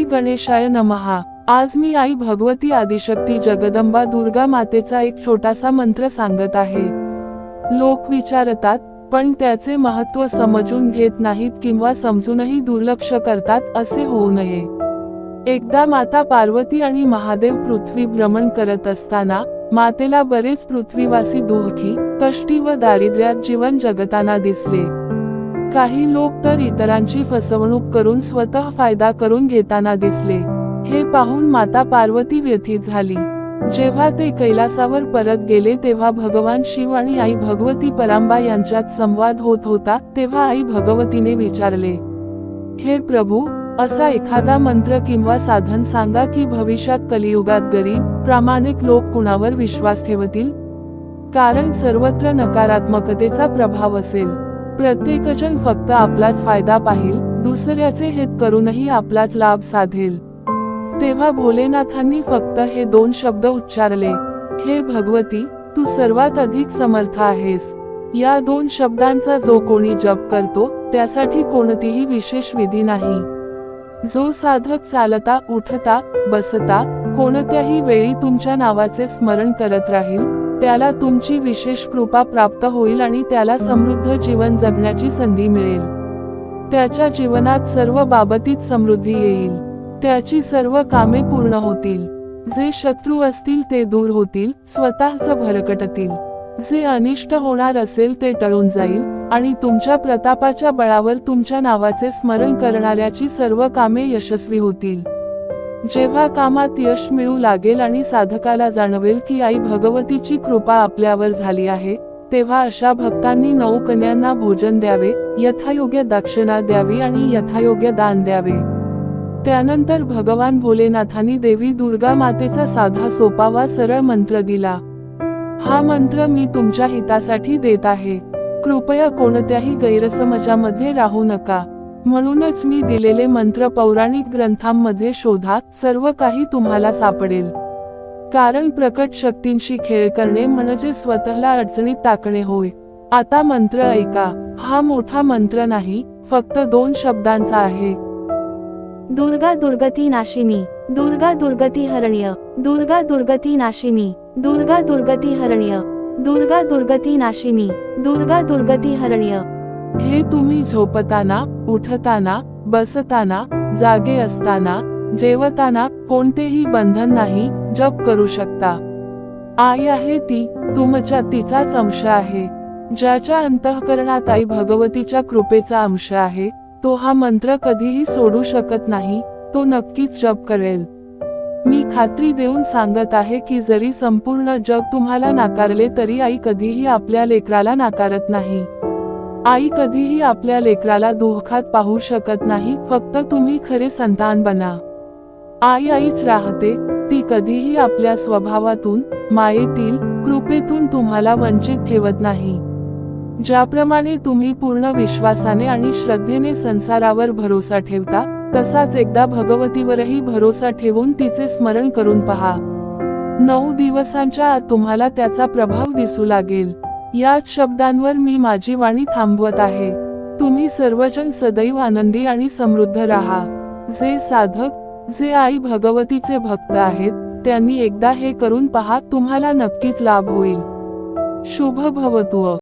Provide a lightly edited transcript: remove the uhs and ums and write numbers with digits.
गणेशाय नमः। आज मी आई भगवती आदिशक्ती जगदंबा दुर्गा मातेचा एक छोटासा मंत्र सांगत आहे। लोक विचारतात, पण त्याचे महत्त्व समजून घेत नाहीत किंवा समजूनही दुर्लक्ष करतात, असे होऊ नये। एकदा माता पार्वती आणि महादेव पृथ्वी भ्रमण करत असताना मातेला बरेच पृथ्वीवासी दुःखी, कष्टी व दारिद्र्यात जीवन जगताना दिसले। काही लोक तर इतरांची फसवणूक करून स्वतः फायदा करून घेताना दिसले। हे पाहून माता पार्वती व्यथित झाली। जेव्हा ते कैलासावर परत गेले तेव्हा भगवान शिव आणि आई भगवती परांबा यांच्यात संवाद होत होता। तेव्हा आई भगवतीने विचारले, हे प्रभू, असा एखादा मंत्र किंवा साधन सांगा की भविष्यात कलियुगात गरीब, प्रामाणिक लोक कुणावर विश्वास ठेवतील? कारण सर्वत्र नकारात्मकतेचा प्रभाव असेल। प्रत्येकजण फक्त आपलाच फायदा पाहिल, दुसऱ्याचे हित करूनही आपलाच लाभ साधेल। तेव्हा भोलेनाथांनी फक्त हे 2 शब्द उच्चारले, हे भगवती, तू सर्वात अधिक समर्थ आहेस। या 2 शब्दांचा जो कोणी जप करतो त्यासाठी कोणतीही विशेष विधी नाही। जो साधक चालता, उठता, बसता, कोणत्याही वेळी तुमच्या नावाचे स्मरण करत राहील, त्याला तुमची विशेष कृपा प्राप्त होईल आणि त्याला समृद्ध जीवन जगण्याची संधी मिळेल। त्याच्या जीवनात सर्व बाबतीत समृद्धी येईल। त्याची सर्व कामे पूर्ण होतील। जे शत्रू असतील ते दूर होतील, स्वतःच भरकटतील। जे अनिष्ट होणार असेल ते टळून जाईल आणि तुमच्या प्रतापाच्या बळावर तुमच्या नावाचे स्मरण करणाऱ्याची सर्व कामे यशस्वी होतील। जेव्हा कामात यश मिळू लागेल आणि साधकाला जाणवेल की आई भगवतीची कृपा आपल्यावर झाली आहे, तेव्हा अशा भक्तांनी 9 कन्यांना भोजन द्यावे, यथायोग्य दक्षिणा द्यावी आणि यथायोग्य दान द्यावे। त्यानंतर भगवान भोलेनाथांनी देवी दुर्गा मातेचा साधा सोपा व सरळ मंत्र दिला। हा मंत्र मी तुमच्या हितासाठी देत आहे। कृपया कोणत्याही गैरसमजामध्ये राहू नका। म्हणूनच मी दिलेले मंत्र पौराणिक ग्रंथांमध्ये शोधा, सर्व काही तुम्हाला सापडेल। कारण प्रकट शक्तींशी खेळ करणे म्हणजे स्वतःला अडचणीत टाकणे होय। आता मंत्र ऐका। हा मोठा मंत्र नाही, फक्त 2 शब्दांचा आहे। दुर्गा दुर्गती नाशिनी, दुर्गा दुर्गती हरण्य, दुर्गा दुर्गती नाशिनी, दुर्गा दुर्गती हरण्य, दुर्गा दुर्गती नाशिनी, दुर्गा दुर्गती हरण्य। हे तुम्ही झोपताना, उठताना, बसताना, जागे असताना, जेवताना, कोणतेही बंधन नाही, जप करू शकता। आई आहे ती, तुमच्या तिचाच अंश आहे। ज्याच्या अंतःकरणात आई भगवतीच्या कृपेचा अंश आहे, तो हा मंत्र कधीही सोडू शकत नाही, तो नक्कीच जप करेल। मी खात्री देऊन सांगत आहे की जरी संपूर्ण जग तुम्हाला नाकारले तरी आई कधीही आपल्या लेकराला नाकारत नाही। आई कधीही आपल्या लेकराला दुःखात पाहू शकत नाही, फक्त तुम्ही खरे संतान बना। आई आईच राहते, ती कधीही आपल्या स्वभावातून, मायेतील, कृपेतून तुम्हाला वंचित ठेवत नाही। ज्याप्रमाणे तुम्ही पूर्ण विश्वासाने आणि श्रद्धेने संसारावर भरोसा ठेवता, तसाच एकदा भगवतीवरही भरोसा ठेवून तिचे स्मरण करून पहा। 9 दिवसांच्या आत तुम्हाला त्याचा प्रभाव दिसू लागेल। याच शब्दांवर मी माझी वाणी थांबवत आहे। तुम्ही सर्वजण सदैव आनंदी आणि समृद्ध राहा। जे साधक, जे आई भगवतीचे भक्त आहेत, त्यांनी एकदा हे करून पहा, तुम्हाला नक्कीच लाभ होईल। शुभ भवतु।